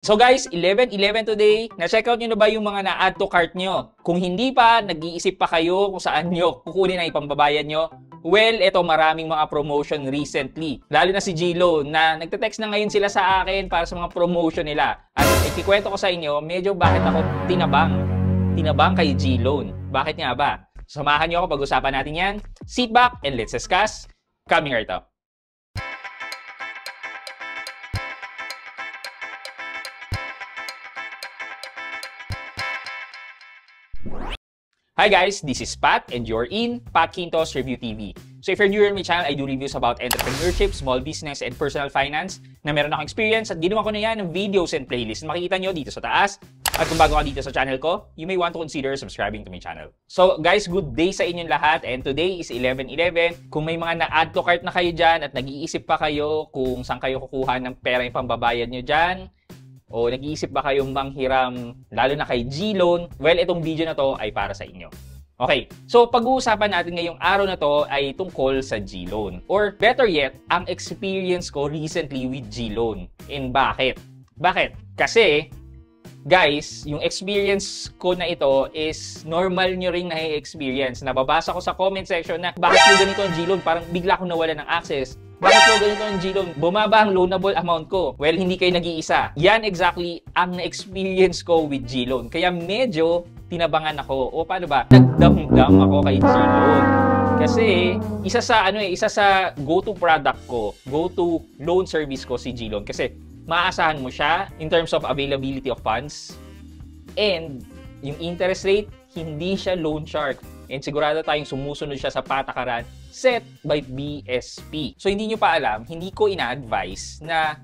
So guys, 11/11 today. Na-check out nyo na ba yung mga na-add to cart nyo? Kung hindi pa, nag-iisip pa kayo kung saan nyo kukunin ang ipambabayad nyo? Well, eto maraming mga promotion recently. Lalo na si G-Loan na nagte-text na ngayon sila sa akin para sa mga promotion nila. At ikikwento ko sa inyo, medyo bakit ako tinabang kay G-Loan. Bakit nga ba? Samahan nyo ako pag-usapan natin yan. Sit back and let's discuss. Coming right up. Hi guys, this is Pat and you're in Pat Quintos Review TV. So if you're new in my channel, I do reviews about entrepreneurship, small business, and personal finance na meron akong experience at ginawa ko na yan ng videos and playlists na makikita nyo dito sa taas. At kung bago ka dito sa channel ko, you may want to consider subscribing to my channel. So guys, good day sa inyong lahat and today is 11/11. Kung may mga na-add to cart na kayo dyan at nag-iisip pa kayo kung saan kayo kukuha ng pera yung pambabayad nyo dyan, o nag-iisip ba kayong manghiram lalo na kay G-Loan? Well, itong video na to ay para sa inyo. Okay, so pag-uusapan natin ngayong araw na to ay tungkol sa G-Loan. Or better yet, ang experience ko recently with G-Loan. And bakit? Bakit? Kasi, guys, yung experience ko na ito is normal nyo ring na-experience. Nababasa ko sa comment section na bakit po ganito ang G-Loan? Parang bigla akong nawala ng access. Bakit po ganito ang G-Loan? Bumaba ang loanable amount ko. Well, hindi kayo nag-iisa. Yan exactly ang na-experience ko with G-Loan. Kaya medyo tinabangan ako. O paano ba? Nagdamdam ako kay G-Loan. Kasi isa sa go-to product ko, go-to loan service ko si G-Loan. Kasi maaasahan mo siya in terms of availability of funds. And yung interest rate, hindi siya loan shark. And sigurado tayong sumusunod siya sa patakaran set by BSP. So hindi nyo pa alam, hindi ko ina-advise na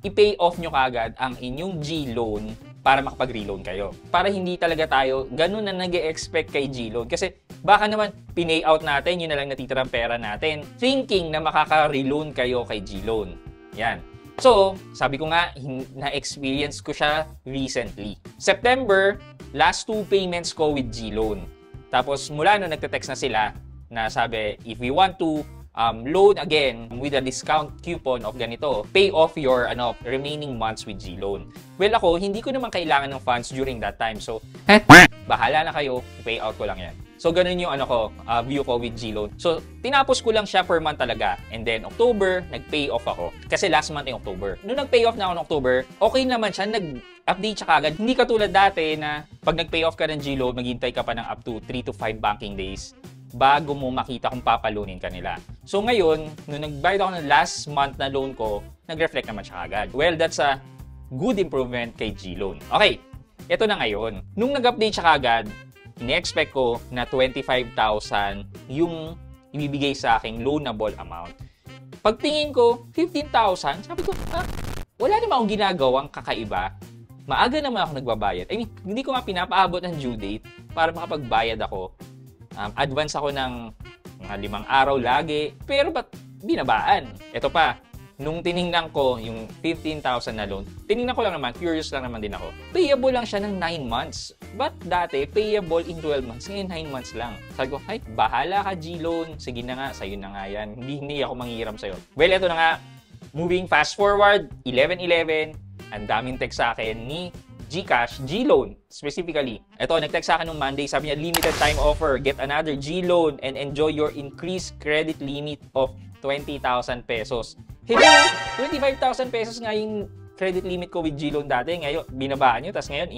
i-pay off nyo kagad ang inyong G-Loan para makapag-reloan kayo. Para hindi talaga tayo ganun na nag-e-expect kay G-Loan. Kasi baka naman pinay out natin, yun na lang natitirang pera natin, thinking na makaka-reloan kayo kay G-Loan. Yan. So, sabi ko nga, na-experience ko siya recently. September, last 2 payments ko with G-Loan. Tapos mula nung nagte-text na sila na sabi, if we want to loan again with a discount coupon of ganito, pay off your remaining months with G-Loan. Well ako, hindi ko naman kailangan ng funds during that time. So, bahala na kayo, pay out ko lang yan. So, ganun yung view ko with G-Loan. So, tinapos ko lang siya per month talaga. And then, October, nag-pay off ako. Kasi last month yung October. Nung nag-pay off na ako ng October, okay naman siya. Nag-update siya kagad. Hindi katulad dati na pag nag-pay off ka ng G-Loan, maghintay ka pa ng up to 3 to 5 banking days bago mo makita kung papalunin ka nila. So, ngayon, nung nag-bayad ako ng last month na loan ko, nag-reflect naman siya kagad. Well, that's a good improvement kay G-Loan. Okay, ito na ngayon. Nung nag-update siya kagad, ini-expect ko na 25,000 yung ibibigay sa aking loanable amount. Pagtingin ko, 15,000, sabi ko, wala naman akong ginagawang kakaiba. Maaga naman ako nagbabayad. I mean, hindi ko nga pinapaabot ng due date para makapagbayad ako. Advance ako ng mga 5 araw lagi. Pero ba't binabaan? Ito pa, nung tiningnan ko yung 15,000 na loan, tiningnan ko lang naman, curious lang naman din ako. Payable lang siya ng 9 months. But dati, payable in 12 months. Ngayon, 9 months lang. Sabi ko, ay, bahala ka G-Loan. Sige na nga, sa'yo na nga yan. Hindi ako manghihiram sa'yo. Well, ito na nga. Moving fast forward, 11/11. Ang daming text sa akin ni GCash, G-Loan specifically. Ito, nag-text sa akin nung Monday. Sabi niya, limited time offer. Get another G-Loan and enjoy your increased credit limit of 20,000 pesos. Hello! 25,000 pesos nga yung credit limit ko with G-Loan dati. Ngayon, binabaan nyo. Tapos ngayon,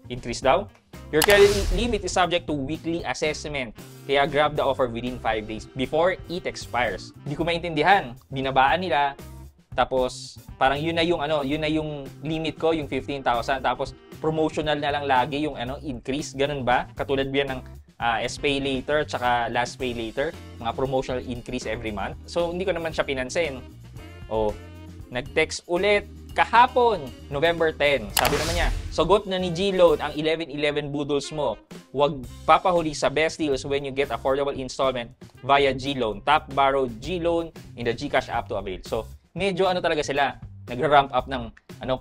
increase daw. Your credit limit is subject to weekly assessment. Kaya grab the offer within 5 days before it expires. Hindi ko maintindihan. Binabaan nila. Tapos, parang yun na yung limit ko, yung 15,000. Tapos, promotional na lang lagi yung increase. Ganun ba? Katulad ba ng SPay later tsaka last pay later, mga promotional increase every month. So, hindi ko naman siya pinansin. O, nag-text ulit kahapon, November 10. Sabi naman niya, sagot na ni G-Loan ang 11/11 budol's mo. Huwag papahuli sa best deals when you get affordable installment via G-Loan. Tap borrow G-Loan in the GCash app to avail. So, medyo talaga sila, nag-ramp up ng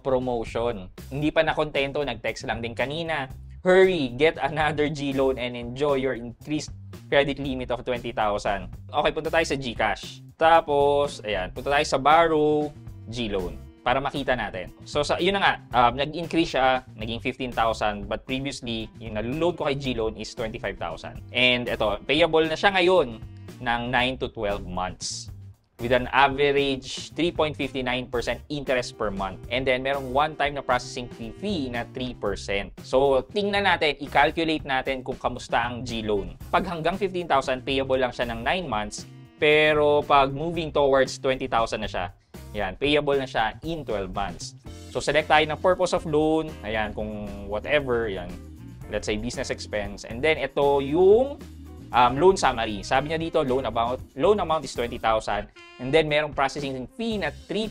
promotion. Hindi pa nakontento, nag-text lang din kanina. Hurry, get another G-Loan and enjoy your increased credit limit of 20,000. Okay, punta tayo sa GCash. Tapos, ayan, punta tayo sa borrow G-Loan. para makita natin. So, yun na nga, nag-increase siya, naging 15,000, but previously, yung naloload ko kay GLoan is 25,000. And ito, payable na siya ngayon ng 9 to 12 months. With an average 3.59% interest per month. And then, merong one-time na processing fee na 3%. So, tingnan natin, i-calculate natin kung kamusta ang GLoan. Pag hanggang 15,000, payable lang siya ng 9 months. Pero pag moving towards 20,000 na siya, yan, payable na siya in 12 months. So, select tayo ng purpose of loan. Ayan, kung whatever, yan. Let's say business expense. And then, ito yung loan summary. Sabi niya dito, loan amount is 20,000. And then, merong processing fee na 3%,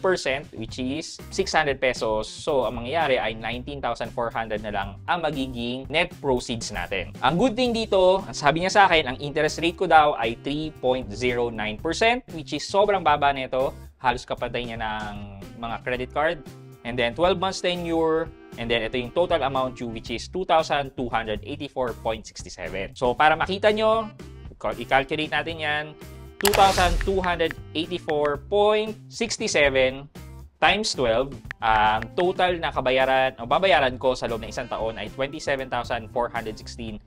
which is 600 pesos. So, ang mangyayari ay 19,400 na lang ang magiging net proceeds natin. Ang good thing dito, sabi niya sa akin, ang interest rate ko daw ay 3.09%, which is sobrang baba nito. Halos kapatay niya ng mga credit card. And then, 12 months tenure. And then, ito yung total amount due, which is 2,284.67. So, para makita nyo, i-calculate natin yan. 2,284.67 times 12. Ang total na babayaran ko sa loob ng isang taon ay 27,416.04.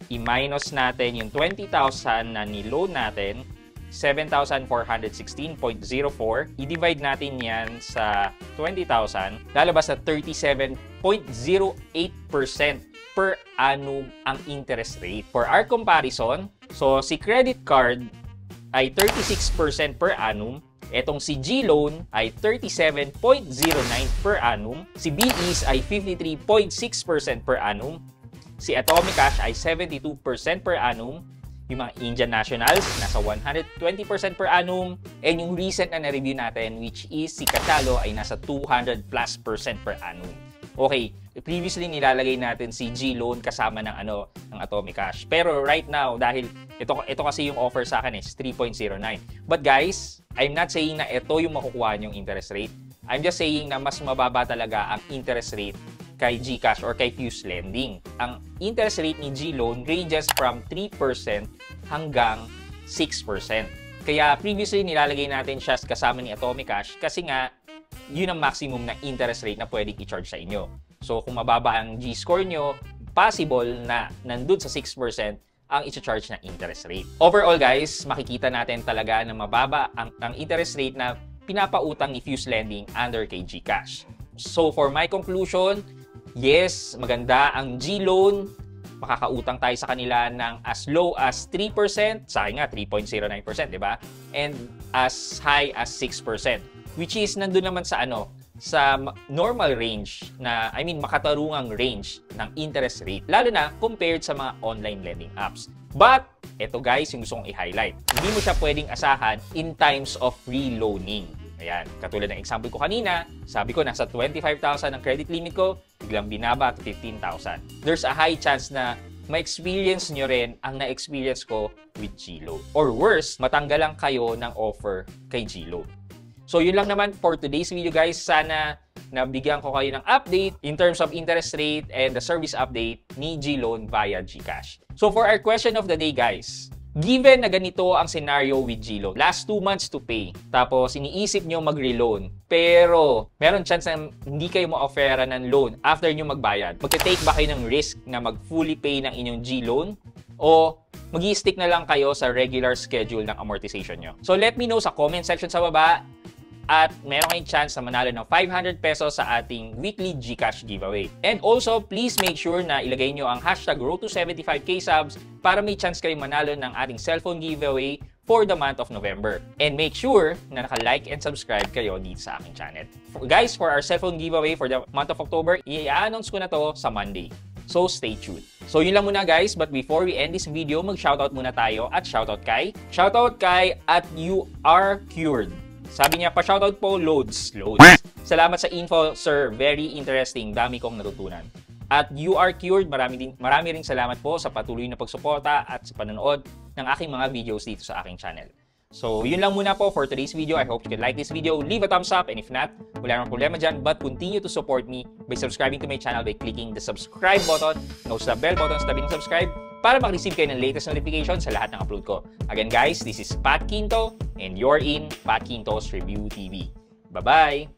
I-minus natin yung 20,000 na niloan natin, 7,416.04. I-divide natin yan sa 20,000. Lalabas na 37.08% per annum ang interest rate. For our comparison, so si credit card ay 36% per annum. Etong si GLoan ay 37.09 per annum. Si BEs ay 53.6% per annum. Si Atomic Cash ay 72% per annum. Yung mga Indian nationals, nasa 120% per annum. And yung recent na na-review natin, which is si Catalo, ay nasa 200+% per annum. Okay, previously nilalagay natin si GLoan kasama ng ng Atomic Cash. Pero right now, dahil ito kasi yung offer sa akin is 3.09. But guys, I'm not saying na ito yung makukuha yung interest rate. I'm just saying na mas mababa talaga ang interest rate kay GCash or kay Fuse Lending. Ang interest rate ni GLoan ranges from 3% hanggang 6%. Kaya previously nilalagay natin siya kasama ni Atomic Cash kasi nga yun ang maximum na interest rate na pwedeng i-charge sa inyo. So kung mababa ang G-score nyo, possible na nandun sa 6% ang i-charge na interest rate. Overall guys, makikita natin talaga na mababa ang interest rate na pinapautang ni Fuse Lending under kay GCash. So for my conclusion, yes, maganda ang GLoan. Makakautang tayo sa kanila ng as low as 3%. Sa akin nga, 3.09%, di ba? And as high as 6%. Which is nandun naman sa sa normal range na, makatarungang range ng interest rate. Lalo na compared sa mga online lending apps. But, eto guys, yung gusto kong i-highlight. Hindi mo siya pwedeng asahan in times of reloaning. Ayan, katulad ng example ko kanina, sabi ko nasa 25,000 ang credit limit ko, biglang binaba to 15,000. There's a high chance na ma-experience nyo rin ang na-experience ko with GLoan. Or worse, matanggalan kayo ng offer kay GLoan. So yun lang naman for today's video guys. Sana nabigyan ko kayo ng update in terms of interest rate and the service update ni GLoan via GCash. So for our question of the day guys, given na ganito ang scenario with GLoan, last 2 months to pay, tapos iniisip nyo mag-reloan, pero meron chance na hindi kayo ma-offera ng loan after nyo magbayad, magte-take ba kayo ng risk na mag-fully pay ng inyong GLoan? O mag-i-stick na lang kayo sa regular schedule ng amortization nyo? So let me know sa comment section sa baba. At meron kayong chance na manalo ng 500 pesos sa ating weekly GCash giveaway. And also, please make sure na ilagay nyo ang hashtag #RoadTo75K subs para may chance kayo manalo ng ating cellphone giveaway for the month of November. And make sure na naka-like and subscribe kayo dito sa aking channel. Guys, for our cellphone giveaway for the month of October, i-announce ko na to sa Monday. So, stay tuned. So, yun lang muna guys. But before we end this video, mag-shoutout muna tayo at shoutout kay at You Are Cured. Sabi niya, pa-shoutout po, loads. Salamat sa info, sir. Very interesting. Dami kong natutunan. At You Are Cured, marami ring salamat po sa patuloy na pagsuporta at sa panonood ng aking mga videos dito sa aking channel. So, yun lang muna po for today's video. I hope you can like this video. Leave a thumbs up. And if not, wala namang problema dyan. But continue to support me by subscribing to my channel by clicking the subscribe button, the bell button sa tabi ng subscribe, para mag-receive kayo ng latest notification sa lahat ng upload ko. Again guys, this is Pat Quinto and you're in Pat Quinto's Review TV. Bye-bye!